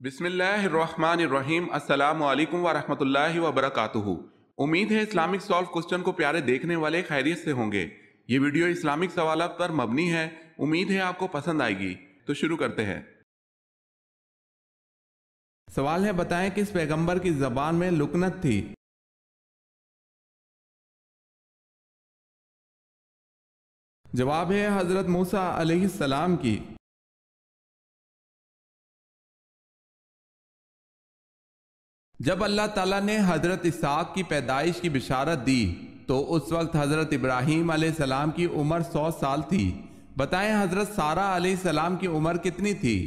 بسم اللہ الرحمن الرحیم، السلام علیکم ورحمۃ اللہ وبرکاتہ۔ امید ہے اسلامک سالو کوسچن کو پیارے دیکھنے والے خیریت سے ہوں گے۔ یہ ویڈیو اسلامک سوالات پر مبنی ہے، امید ہے آپ کو پسند آئے گی۔ تو شروع کرتے ہیں۔ سوال ہے، بتائیں کس پیغمبر کی زبان میں لکنت تھی؟ جواب ہے حضرت موسیٰ علیہ السلام کی۔ جب اللہ تعالیٰ نے حضرت اسحاق کی پیدائش کی بشارت دی تو اس وقت حضرت ابراہیم علیہ السلام کی عمر 100 سال تھی۔ بتائیں حضرت سارہ علیہ السلام کی عمر کتنی تھی؟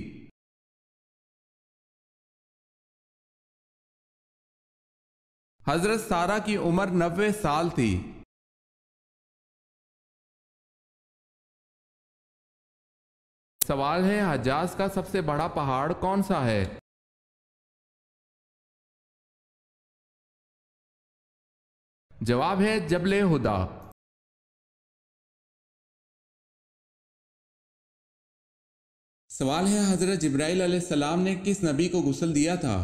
حضرت سارہ کی عمر 90 سال تھی۔ سوال ہے، حجاز کا سب سے بڑا پہاڑ کون سا ہے؟ جواب ہے جبل ہدا۔ سوال ہے، حضرت جبرائیل علیہ السلام نے کس نبی کو غسل دیا تھا؟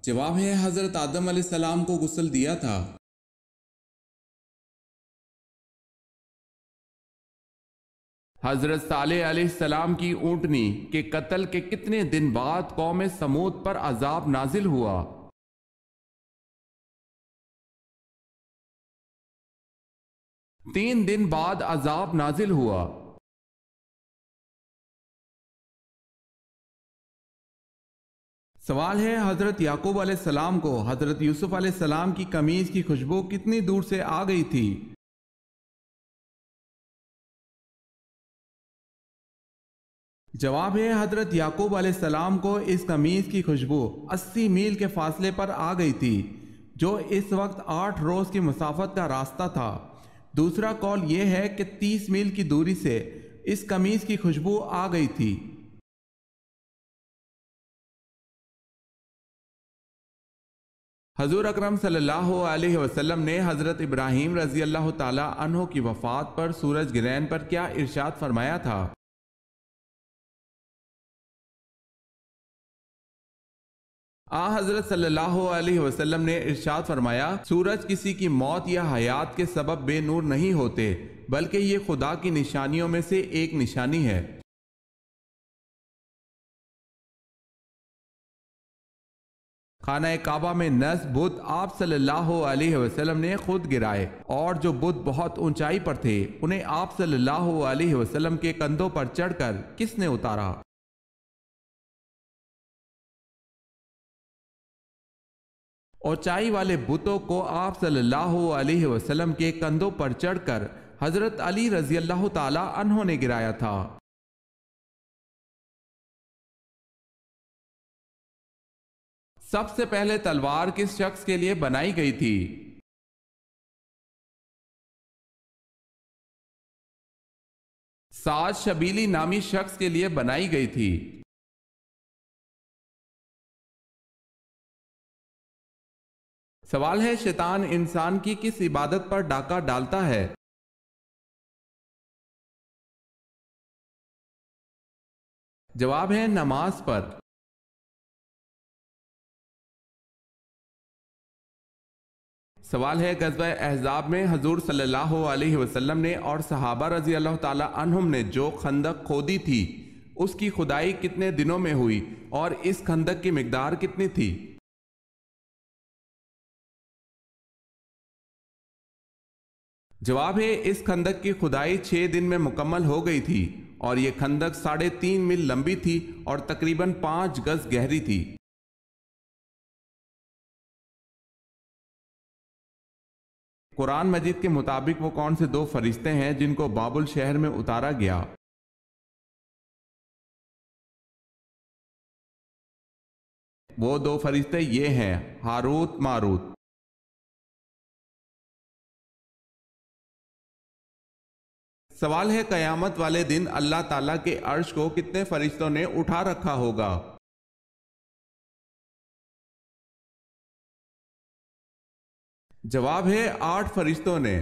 جواب ہے حضرت آدم علیہ السلام کو غسل دیا تھا۔ حضرت صالح علیہ السلام کی اونٹنی کے قتل کے کتنے دن بعد قوم سمود پر عذاب نازل ہوا؟ 3 دن بعد عذاب نازل ہوا۔ سوال ہے، حضرت یعقوب علیہ السلام کو حضرت یوسف علیہ السلام کی قمیض کی خوشبو کتنی دور سے آ گئی تھی؟ جواب ہے حضرت یعقوب علیہ السلام کو اس قمیض کی خوشبو 80 میل کے فاصلے پر آ گئی تھی، جو اس وقت 8 روز کی مسافت کا راستہ تھا۔ دوسرا قول یہ ہے کہ 30 میل کی دوری سے اس قمیض کی خوشبو آ گئی تھی۔ حضور اکرم صلی اللہ علیہ وسلم نے حضرت ابراہیم رضی اللہ تعالی عنہ کی وفات پر سورج گرہن پر کیا ارشاد فرمایا تھا؟ حضرت صلی اللہ علیہ وسلم نے ارشاد فرمایا، سورج کسی کی موت یا حیات کے سبب بے نور نہیں ہوتے، بلکہ یہ خدا کی نشانیوں میں سے ایک نشانی ہے۔ خانہ کعبہ میں نصب بت آپ صلی اللہ علیہ وسلم نے خود گرائے، اور جو بت بہت اونچائی پر تھے انہیں آپ صلی اللہ علیہ وسلم کے کندھوں پر چڑھ کر کس نے اتارا؟ اونچائی والے بتوں کو آپ صلی اللہ علیہ وسلم کے کندھوں پر چڑھ کر حضرت علی رضی اللہ تعالی عنہ نے گرایا تھا۔ سب سے پہلے تلوار کس شخص کے لیے بنائی گئی تھی؟ سعد شبیلی نامی شخص کے لیے بنائی گئی تھی۔ سوال ہے، شیطان انسان کی کس عبادت پر ڈاکہ ڈالتا ہے؟ جواب ہے نماز پر۔ سوال ہے، غزوہ احزاب میں حضور صلی اللہ علیہ وسلم نے اور صحابہ رضی اللہ تعالی عنہم نے جو خندق کھودی تھی اس کی کھدائی کتنے دنوں میں ہوئی اور اس خندق کی مقدار کتنی تھی؟ جواب ہے اس خندق کی کھدائی 6 دن میں مکمل ہو گئی تھی، اور یہ خندق 3.5 میل لمبی تھی اور تقریباً 5 گز گہری تھی۔ قرآن مجید کے مطابق وہ کون سے 2 فرشتے ہیں جن کو بابل شہر میں اتارا گیا؟ وہ 2 فرشتے یہ ہیں، ہاروت ماروت۔ سوال ہے، قیامت والے دن اللہ تعالیٰ کے عرش کو کتنے فرشتوں نے اٹھا رکھا ہوگا؟ جواب ہے 8 فرشتوں نے۔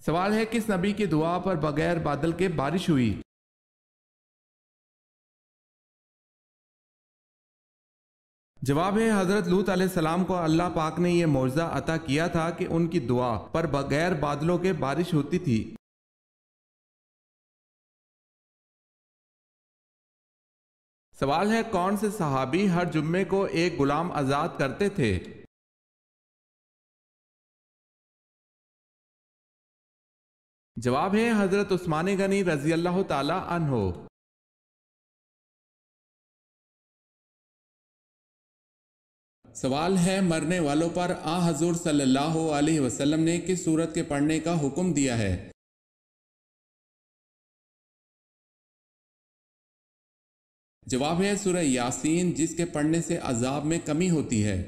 سوال ہے کس نبی کی دعا پر بغیر بادل کے بارش ہوئی؟ جواب ہے حضرت لوط علیہ السلام کو اللہ پاک نے یہ معجزہ عطا کیا تھا کہ ان کی دعا پر بغیر بادلوں کے بارش ہوتی تھی۔ سوال ہے کون سے صحابی ہر جمعے کو ایک غلام آزاد کرتے تھے؟ جواب ہے حضرت عثمان غنی رضی اللہ تعالی عنہ۔ سوال ہے مرنے والوں پر حضور صلی اللہ علیہ وسلم نے کس سورت کے پڑھنے کا حکم دیا ہے؟ جواب ہے سورہ یاسین، جس کے پڑھنے سے عذاب میں کمی ہوتی ہے۔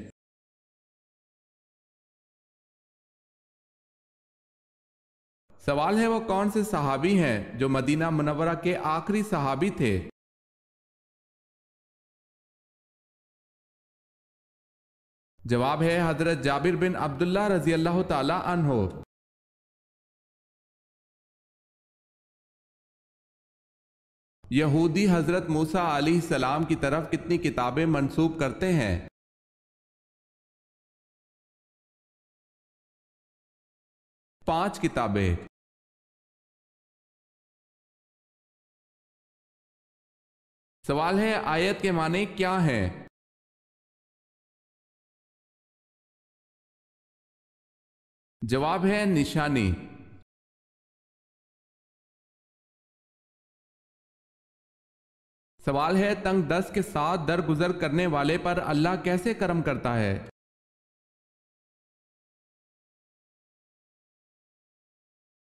سوال ہے وہ کون سے صحابی ہیں جو مدینہ منورہ کے آخری صحابی تھے؟ جواب ہے حضرت جابر بن عبداللہ رضی اللہ تعالی عنہ۔ یہودی حضرت موسیٰ علیہ السلام کی طرف کتنی کتابیں منسوب کرتے ہیں؟ 5 کتابیں۔ سوال ہے آیت کے معنی کیا ہیں؟ جواب ہے نشانی۔ سوال ہے تنگ دست کے ساتھ درگزر کرنے والے پر اللہ کیسے کرم کرتا ہے؟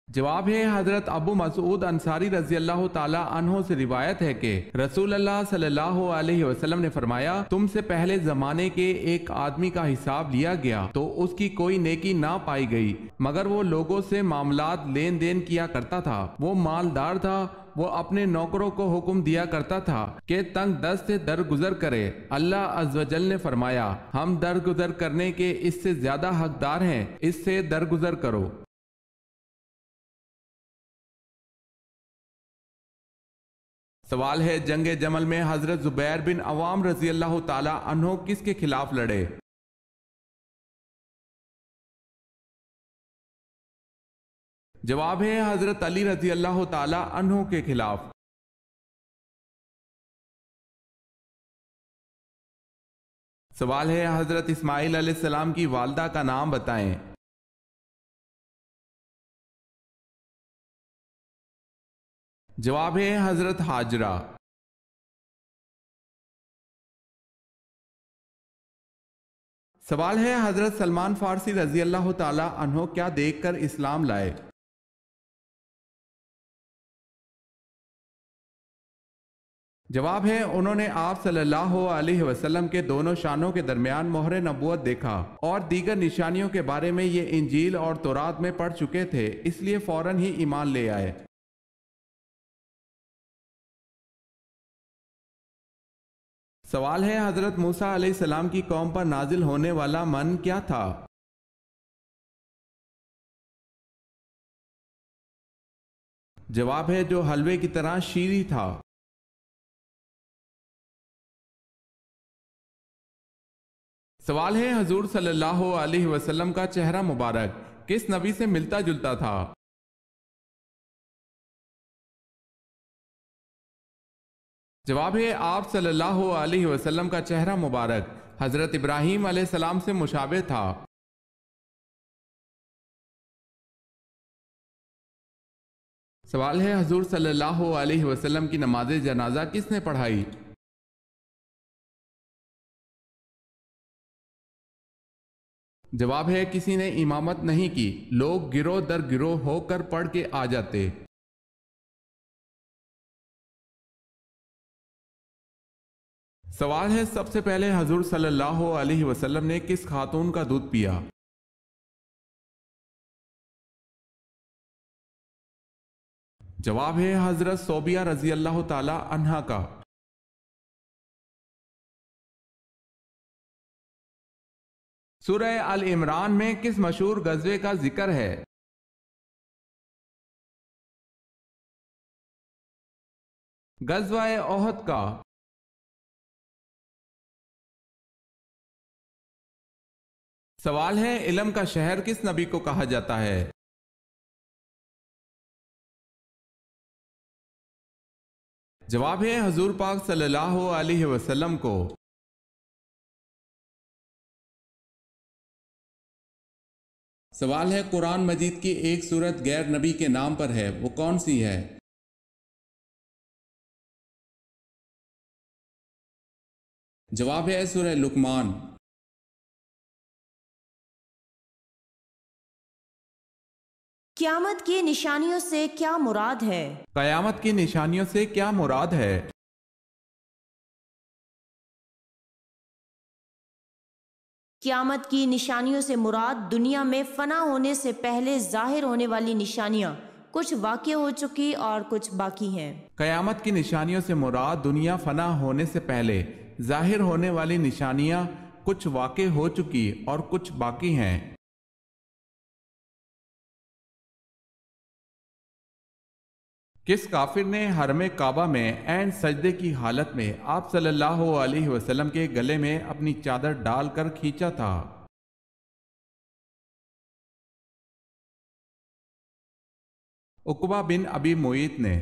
جواب ہے حضرت ابو مسعود انصاری رضی اللہ تعالی عنہ سے روایت ہے کہ رسول اللہ صلی اللہ علیہ وسلم نے فرمایا تم سے پہلے زمانے کے ایک آدمی کا حساب لیا گیا تو اس کی کوئی نیکی نہ پائی گئی مگر وہ لوگوں سے معاملات لین دین کیا کرتا تھا، وہ مالدار تھا، وہ اپنے نوکروں کو حکم دیا کرتا تھا کہ تنگ دست سے درگزر کرے۔ اللہ عز و جل نے فرمایا ہم درگزر کرنے کے اس سے زیادہ حقدار ہیں، اس سے درگزر کرو۔ سوال ہے جنگ جمل میں حضرت زبیر بن عوام رضی اللہ تعالی عنہ کس کے خلاف لڑے؟ جواب ہے حضرت علی رضی اللہ تعالی عنہ کے خلاف۔ سوال ہے حضرت اسماعیل علیہ السلام کی والدہ کا نام بتائیں۔ جواب ہے حضرت ہاجرہ۔ سوال ہے حضرت سلمان فارسی رضی اللہ تعالی عنہ کیا دیکھ کر اسلام لائے؟ جواب ہے انہوں نے آپ صلی اللہ علیہ وسلم کے دونوں شانوں کے درمیان مہر نبوت دیکھا اور دیگر نشانیوں کے بارے میں یہ انجیل اور تورات میں پڑھ چکے تھے، اس لیے فوراً ہی ایمان لے آئے۔ سوال ہے حضرت موسیٰ علیہ السلام کی قوم پر نازل ہونے والا من کیا تھا؟ جواب ہے جو حلوے کی طرح شیریں تھا۔ سوال ہے حضور صلی اللہ علیہ وسلم کا چہرہ مبارک کس نبی سے ملتا جلتا تھا؟ جواب ہے آپ صلی اللہ علیہ وسلم کا چہرہ مبارک حضرت ابراہیم علیہ السلام سے مشابہ تھا۔ سوال ہے حضور صلی اللہ علیہ وسلم کی نماز جنازہ کس نے پڑھائی؟ جواب ہے کسی نے امامت نہیں کی، لوگ گروہ در گروہ ہو کر پڑھ کے آ جاتے۔ سوال ہے سب سے پہلے حضور صلی اللہ علیہ وسلم نے کس خاتون کا دودھ پیا؟ جواب ہے حضرت صوبیہ رضی اللہ تعالی عنہا کا۔ سورہ ال عمران میں کس مشہور غزوے کا ذکر ہے؟ غزوہ احد کا سوال ہے، علم کا شہر کس نبی کو کہا جاتا ہے؟ جواب ہے حضور پاک صلی اللہ علیہ وسلم کو۔ سوال ہے، قرآن مجید کی ایک سورت غیر نبی کے نام پر ہے، وہ کون سی ہے؟ جواب ہے سورہ لقمان۔ قیامت کی نشانیوں سے کیا مراد ہے؟ قیامت کی نشانیوں سے کیا مراد ہے؟ قیامت کی نشانیوں سے مراد دنیا میں فنا ہونے سے پہلے ظاہر ہونے والی نشانیاں، کچھ واقع ہو چکی اور کچھ باقی ہیں۔ قیامت کی نشانیوں سے مراد دنیا فنا ہونے سے پہلے ظاہر ہونے والی نشانیاں کچھ واقع ہو چکی اور کچھ باقی ہیں۔ کس کافر نے حرم کعبہ میں عین سجدے کی حالت میں آپ صلی اللہ علیہ وسلم کے گلے میں اپنی چادر ڈال کر کھینچا تھا؟ عقبہ بن ابی معیط نے۔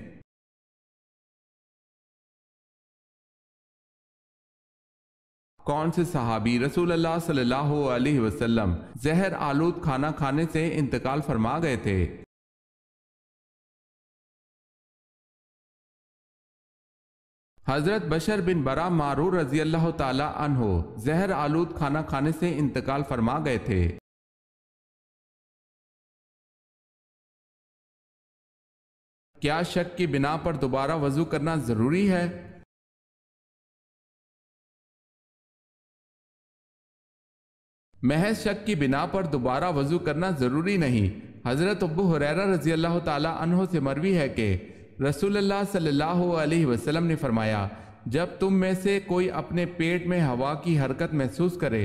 کون سے صحابی رسول اللہ صلی اللہ علیہ وسلم زہر آلود کھانا کھانے سے انتقال فرما گئے تھے؟ حضرت بشر بن برا معرور رضی اللہ تعالی عنہ زہر آلود کھانا کھانے سے انتقال فرما گئے تھے۔ کیا شک کی بنا پر دوبارہ وضو کرنا ضروری ہے؟ محض شک کی بنا پر دوبارہ وضو کرنا ضروری نہیں۔ حضرت ابو ہریرہ رضی اللہ تعالی عنہ سے مروی ہے کہ رسول اللہ صلی اللہ علیہ وسلم نے فرمایا، جب تم میں سے کوئی اپنے پیٹ میں ہوا کی حرکت محسوس کرے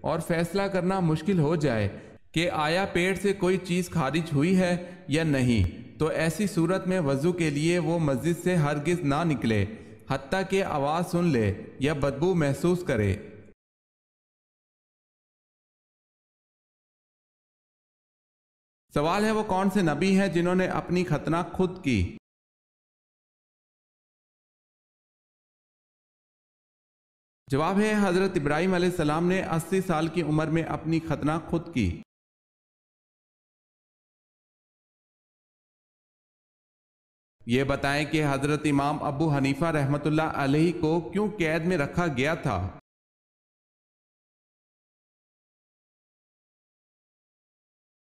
اور فیصلہ کرنا مشکل ہو جائے کہ آیا پیٹ سے کوئی چیز خارج ہوئی ہے یا نہیں، تو ایسی صورت میں وضو کے لیے وہ مسجد سے ہرگز نہ نکلے حتیٰ کہ آواز سن لے یا بدبو محسوس کرے۔ سوال ہے، وہ کون سے نبی ہیں جنہوں نے اپنی ختنہ خود کی؟ جواب ہے حضرت ابراہیم علیہ السلام نے 80 سال کی عمر میں اپنی ختنہ خود کی۔ یہ بتائیں کہ حضرت امام ابو حنیفہ رحمۃ اللہ علیہ کو کیوں قید میں رکھا گیا تھا؟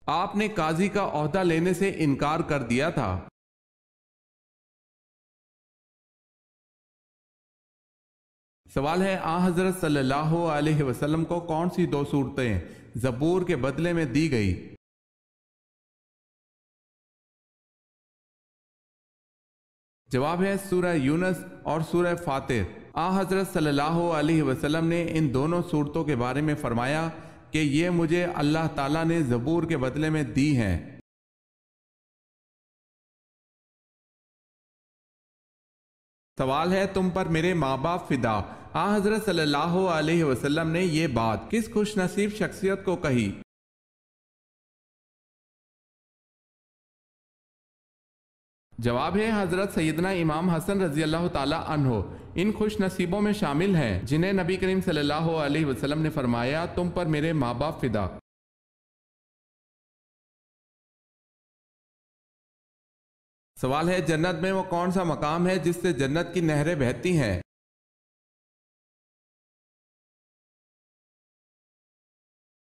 آپ نے قاضی کا عہدہ لینے سے انکار کر دیا تھا۔ سوال ہے، حضرت صلی اللہ علیہ وسلم کو کون سی 2 صورتیں زبور کے بدلے میں دی گئی؟ جواب ہے سورہ یونس اور سورہ فاطر۔ حضرت صلی اللہ علیہ وسلم نے ان دونوں صورتوں کے بارے میں فرمایا کہ یہ مجھے اللہ تعالیٰ نے زبور کے بدلے میں دی ہیں۔ سوال ہے، تم پر میرے ماں باپ فدا، حضرت صلی اللہ علیہ وسلم نے یہ بات کس خوش نصیب شخصیت کو کہی؟ جواب ہے حضرت سیدنا امام حسن رضی اللہ تعالی عنہ ان خوش نصیبوں میں شامل ہیں جنہیں نبی کریم صلی اللہ علیہ وسلم نے فرمایا، تم پر میرے ماں باپ فدا۔ سوال ہے، جنت میں وہ کون سا مقام ہے جس سے جنت کی نہریں بہتی ہیں؟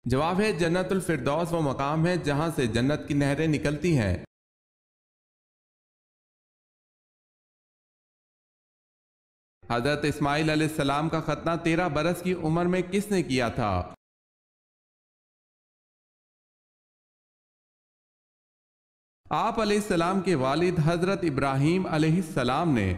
جواب ہے جنت الفردوس وہ مقام ہے جہاں سے جنت کی نہریں نکلتی ہیں۔ حضرت اسماعیل علیہ السلام کا ختنہ 13 برس کی عمر میں کس نے کیا تھا؟ آپ علیہ السلام کے والد حضرت ابراہیم علیہ السلام نے۔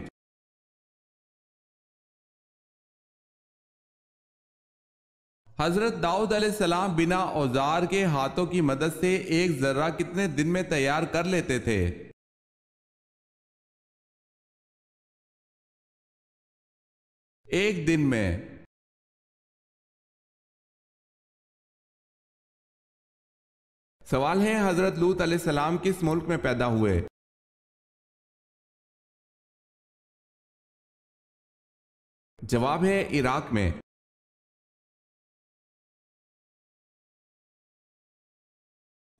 حضرت داؤد علیہ السلام بنا اوزار کے ہاتھوں کی مدد سے ایک ذرہ کتنے دن میں تیار کر لیتے تھے؟ ایک دن میں۔ سوال ہے حضرت لوط علیہ السلام کس ملک میں پیدا ہوئے؟ جواب ہے عراق میں۔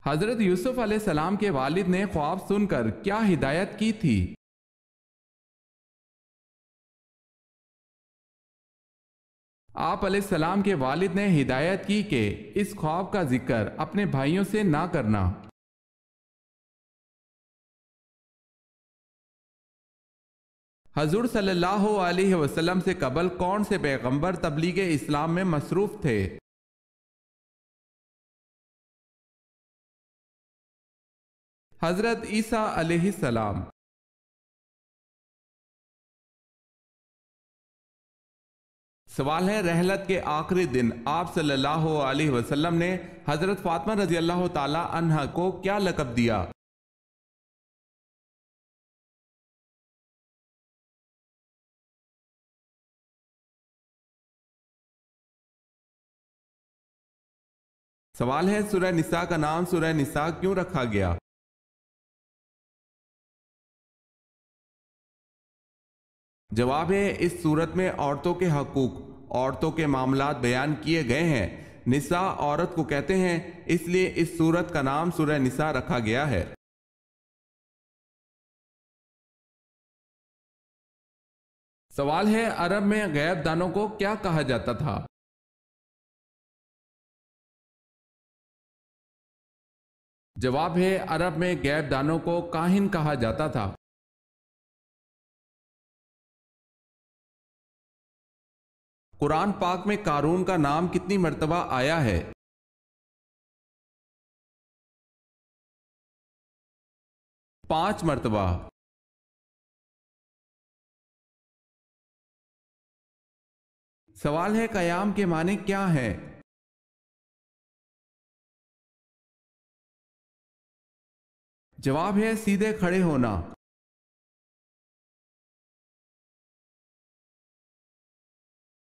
حضرت یوسف علیہ السلام کے والد نے خواب سن کر کیا ہدایت کی تھی؟ آپ علیہ السلام کے والد نے ہدایت کی کہ اس خواب کا ذکر اپنے بھائیوں سے نہ کرنا۔ حضور صلی اللہ علیہ وسلم سے قبل کون سے پیغمبر تبلیغ اسلام میں مصروف تھے؟ حضرت عیسیٰ علیہ السلام۔ سوال ہے رحلت کے آخری دن آپ صلی اللہ علیہ وسلم نے حضرت فاطمہ رضی اللہ تعالی عنہ کو کیا لقب دیا؟ سوال ہے سورہ نساء کا نام سورہ نساء کیوں رکھا گیا؟ جواب ہے اس صورت میں عورتوں کے حقوق، عورتوں کے معاملات بیان کیے گئے ہیں۔ نساء عورت کو کہتے ہیں، اس لیے اس صورت کا نام سورہ نساء رکھا گیا ہے۔ سوال ہے عرب میں غیب دانوں کو کیا کہا جاتا تھا؟ جواب ہے عرب میں غیب دانوں کو کاہن کہا جاتا تھا۔ قرآن پاک میں قارون کا نام کتنی مرتبہ آیا ہے؟ 5 مرتبہ۔ سوال ہے قیام کے معنی کیا ہے؟ جواب ہے سیدھے کھڑے ہونا۔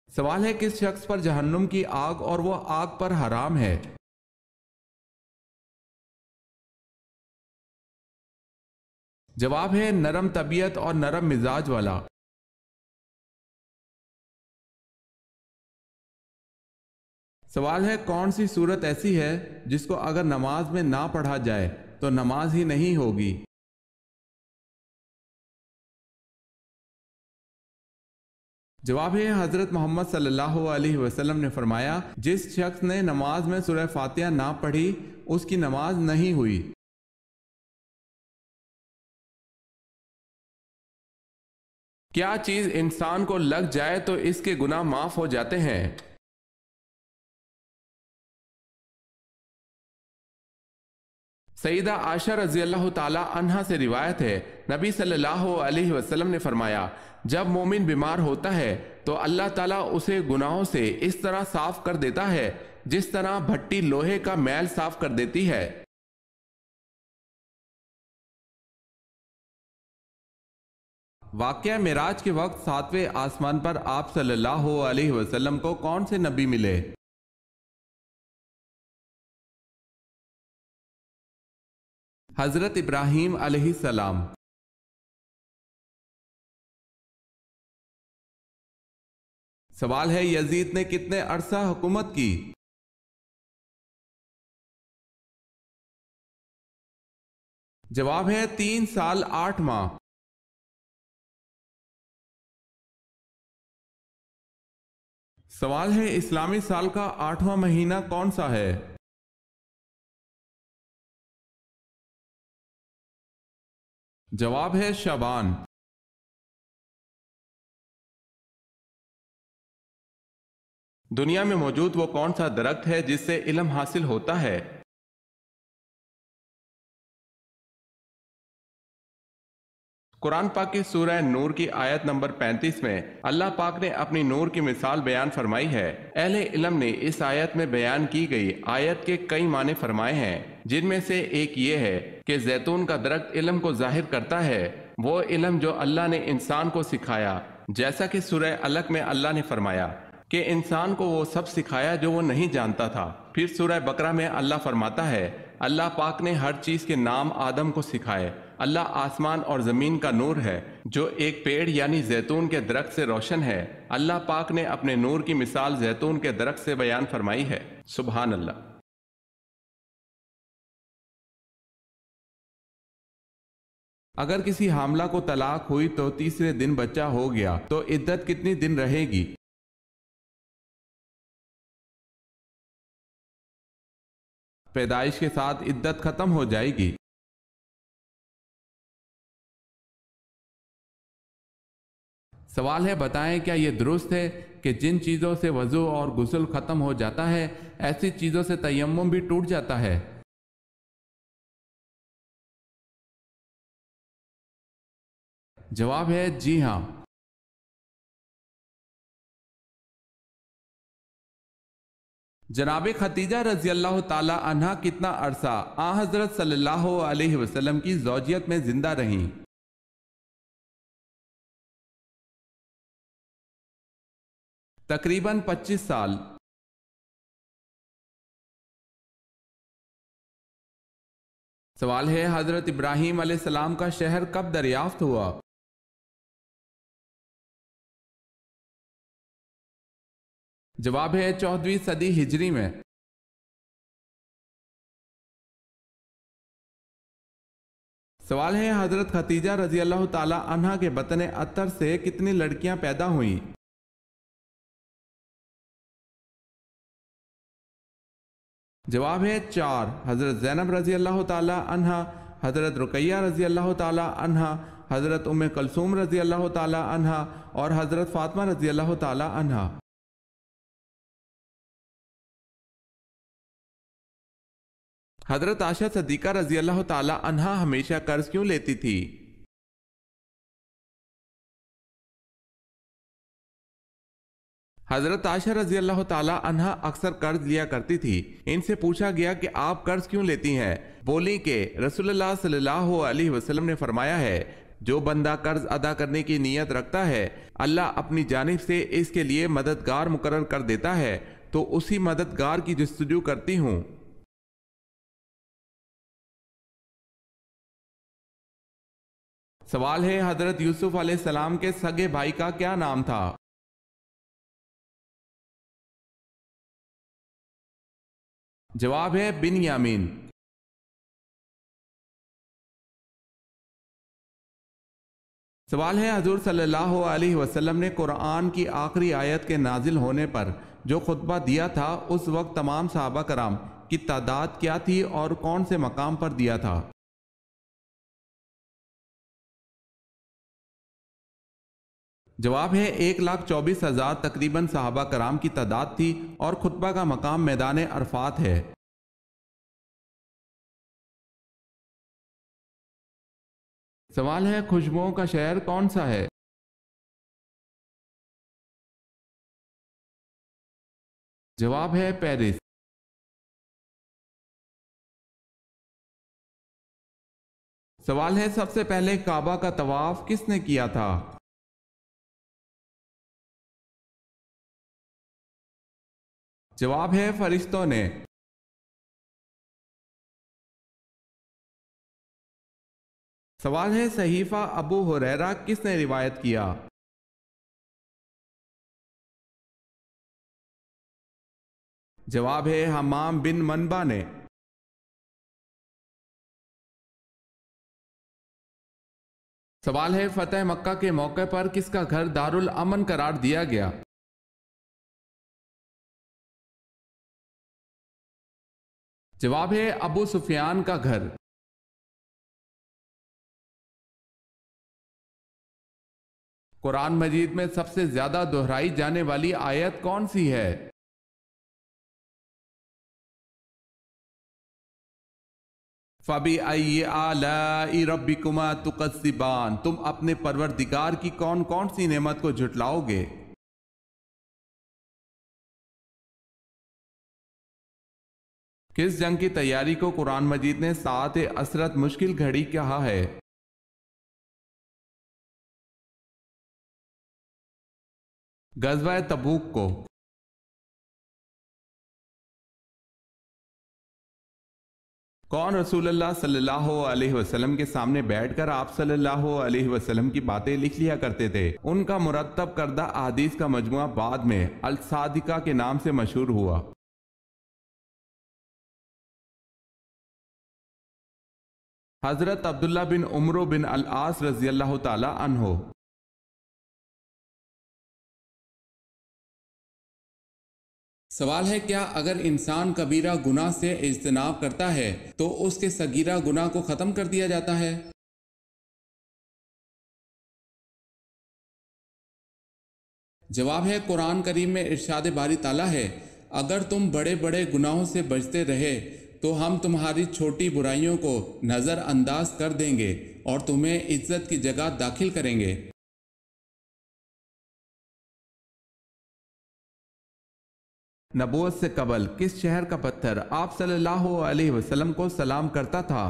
سوال ہے کس شخص پر جہنم کی آگ اور وہ آگ پر حرام ہے؟ جواب ہے نرم طبیعت اور نرم مزاج والا۔ سوال ہے کون سی صورت ایسی ہے جس کو اگر نماز میں نہ پڑھا جائے تو نماز ہی نہیں ہوگی؟ جواب ہے حضرت محمد صلی اللہ علیہ وسلم نے فرمایا جس شخص نے نماز میں سورہ فاتحہ نہ پڑھی اس کی نماز نہیں ہوئی۔ کیا چیز انسان کو لگ جائے تو اس کے گناہ معاف ہو جاتے ہیں؟ سیدہ عائشہ رضی اللہ تعالی عنہا سے روایت ہے نبی صلی اللہ علیہ وسلم نے فرمایا جب مومن بیمار ہوتا ہے تو اللہ تعالیٰ اسے گناہوں سے اس طرح صاف کر دیتا ہے جس طرح بھٹی لوہے کا میل صاف کر دیتی ہے۔ واقعہ معراج کے وقت 7ویں آسمان پر آپ صلی اللہ علیہ وسلم کو کون سے نبی ملے؟ حضرت ابراہیم علیہ السلام۔ سوال ہے یزید نے کتنے عرصہ حکومت کی؟ جواب ہے 3 سال 8 ماہ۔ سوال ہے اسلامی سال کا 8واں مہینہ کون سا ہے؟ جواب ہے شعبان۔ دنیا میں موجود وہ کون سا درخت ہے جس سے علم حاصل ہوتا ہے؟ قرآن پاک کی سورہ نور کی آیت نمبر 35 میں اللہ پاک نے اپنی نور کی مثال بیان فرمائی ہے۔ اہل علم نے اس آیت میں بیان کی گئی آیت کے کئی معنی فرمائے ہیں، جن میں سے ایک یہ ہے کہ زیتون کا درخت علم کو ظاہر کرتا ہے، وہ علم جو اللہ نے انسان کو سکھایا جیسا کہ سورہ علق میں اللہ نے فرمایا کہ انسان کو وہ سب سکھایا جو وہ نہیں جانتا تھا۔ پھر سورہ بقرہ میں اللہ فرماتا ہے اللہ پاک نے ہر چیز کے نام آدم کو سکھائے۔ اللہ آسمان اور زمین کا نور ہے جو ایک پیڑ یعنی زیتون کے درخت سے روشن ہے۔ اللہ پاک نے اپنے نور کی مثال زیتون کے درخت سے بیان فرمائی ہے۔ سبحان اللہ۔ اگر کسی حاملہ کو طلاق ہوئی تو تیسرے دن بچہ ہو گیا تو عدت کتنی دن رہے گی؟ پیدائش کے ساتھ عدت ختم ہو جائے گی۔ سوال ہے بتائیں کیا یہ درست ہے کہ جن چیزوں سے وضو اور غسل ختم ہو جاتا ہے ایسی چیزوں سے تیمم بھی ٹوٹ جاتا ہے؟ جواب ہے جی ہاں۔ جناب خدیجہ رضی اللہ تعالی عنہا کتنا عرصہ حضرت صلی اللہ علیہ وسلم کی زوجیت میں زندہ رہیں؟ تقریباً 25 سال۔ سوال ہے حضرت ابراہیم علیہ السلام کا شہر کب دریافت ہوا؟ جواب ہے 14ویں صدی ہجری میں۔ سوال ہے حضرت خدیجہ رضی اللہ تعالی عنہا کے بطن اطہر سے کتنی لڑکیاں پیدا ہوئیں؟ جواب ہے 4۔ حضرت زینب رضی اللہ تعالی عنہا، حضرت رقیہ رضی اللہ تعالی عنہا، حضرت ام کلثوم رضی اللہ تعالی عنہا اور حضرت فاطمہ رضی اللہ تعالی عنہا۔ حضرت عائشہ صدیقہ رضی اللہ تعالی عنہا ہمیشہ قرض کیوں لیتی تھی؟ حضرت عائشہ رضی اللہ تعالی عنہا اکثر قرض لیا کرتی تھی۔ ان سے پوچھا گیا کہ آپ قرض کیوں لیتی ہیں؟ بولی کہ رسول اللہ صلی اللہ علیہ وسلم نے فرمایا ہے جو بندہ قرض ادا کرنے کی نیت رکھتا ہے اللہ اپنی جانب سے اس کے لیے مددگار مقرر کر دیتا ہے تو اسی مددگار کی جستجو کرتی ہوں۔ سوال ہے حضرت یوسف علیہ السلام کے سگے بھائی کا کیا نام تھا؟ جواب ہے بنیامین۔ سوال ہے حضور صلی اللہ علیہ وسلم نے قرآن کی آخری آیت کے نازل ہونے پر جو خطبہ دیا تھا اس وقت تمام صحابہ کرام کی تعداد کیا تھی اور کون سے مقام پر دیا تھا؟ جواب ہے 1,24,000 تقریباً صحابہ کرام کی تعداد تھی اور خطبہ کا مقام میدان عرفات ہے۔ سوال ہے خوشبوؤں کا شہر کون سا ہے؟ جواب ہے پیرس۔ سوال ہے سب سے پہلے کعبہ کا طواف کس نے کیا تھا؟ جواب ہے فرشتوں نے۔ سوال ہے صحیفہ ابو ہریرہ کس نے روایت کیا؟ جواب ہے حمام بن منبع نے۔ سوال ہے فتح مکہ کے موقع پر کس کا گھر دارالامن قرار دیا گیا؟ جواب ہے ابو سفیان کا گھر۔ قرآن مجید میں سب سے زیادہ دہرائی جانے والی آیت کون سی ہے؟ فَبِأَيِّ آلَاءِ رَبِّكُمَا تُكَذِّبَانِ تم اپنے پروردگار کی کون کون سی نعمت کو جھٹلاؤ گے؟ کس جنگ کی تیاری کو قرآن مجید نے ساعت عسرت مشکل گھڑی کہا ہے؟ غزوہ تبوک کو کون رسول اللہ صلی اللہ علیہ وسلم کے سامنے بیٹھ کر آپ صلی اللہ علیہ وسلم کی باتیں لکھ لیا کرتے تھے؟ ان کا مرتب کردہ احادیث کا مجموعہ بعد میں الصادقہ کے نام سے مشہور ہوا۔ حضرت عبداللہ بن عمرو بن العاص رضی اللہ تعالی عنہ۔ سوال ہے، کیا اگر انسان کبیرہ گناہ سے اجتناب کرتا ہے تو اس کے صغیرہ گناہ کو ختم کر دیا جاتا ہے؟ جواب ہے، قرآن کریم میں ارشاد باری تعالیٰ ہے، اگر تم بڑے بڑے گناہوں سے بچتے رہے تو ہم تمہاری چھوٹی برائیوں کو نظر انداز کر دیں گے اور تمہیں عزت کی جگہ داخل کریں گے۔ نبوت سے قبل کس شہر کا پتھر آپ صلی اللہ علیہ وسلم کو سلام کرتا تھا؟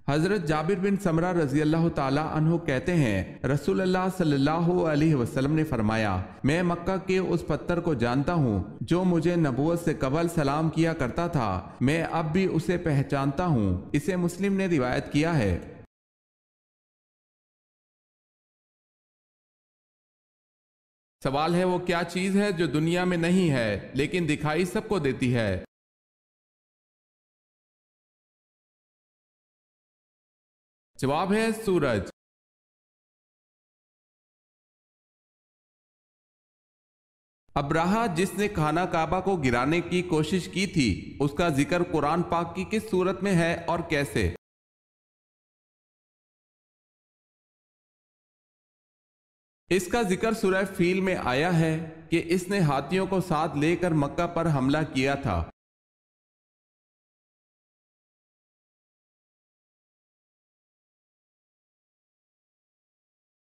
حضرت جابر بن سمرہ رضی اللہ تعالی عنہ کہتے ہیں، رسول اللہ صلی اللہ علیہ وسلم نے فرمایا، میں مکہ کے اس پتھر کو جانتا ہوں جو مجھے نبوت سے قبل سلام کیا کرتا تھا، میں اب بھی اسے پہچانتا ہوں۔ اسے مسلم نے روایت کیا ہے۔ سوال ہے، وہ کیا چیز ہے جو دنیا میں نہیں ہے لیکن دکھائی سب کو دیتی ہے؟ جواب ہے، سورج۔ ابراہہ جس نے خانہ کعبہ کو گرانے کی کوشش کی تھی، اس کا ذکر قرآن پاک کی کس سورت میں ہے اور کیسے؟ اس کا ذکر سورہ فیل میں آیا ہے کہ اس نے ہاتھیوں کو ساتھ لے کر مکہ پر حملہ کیا تھا۔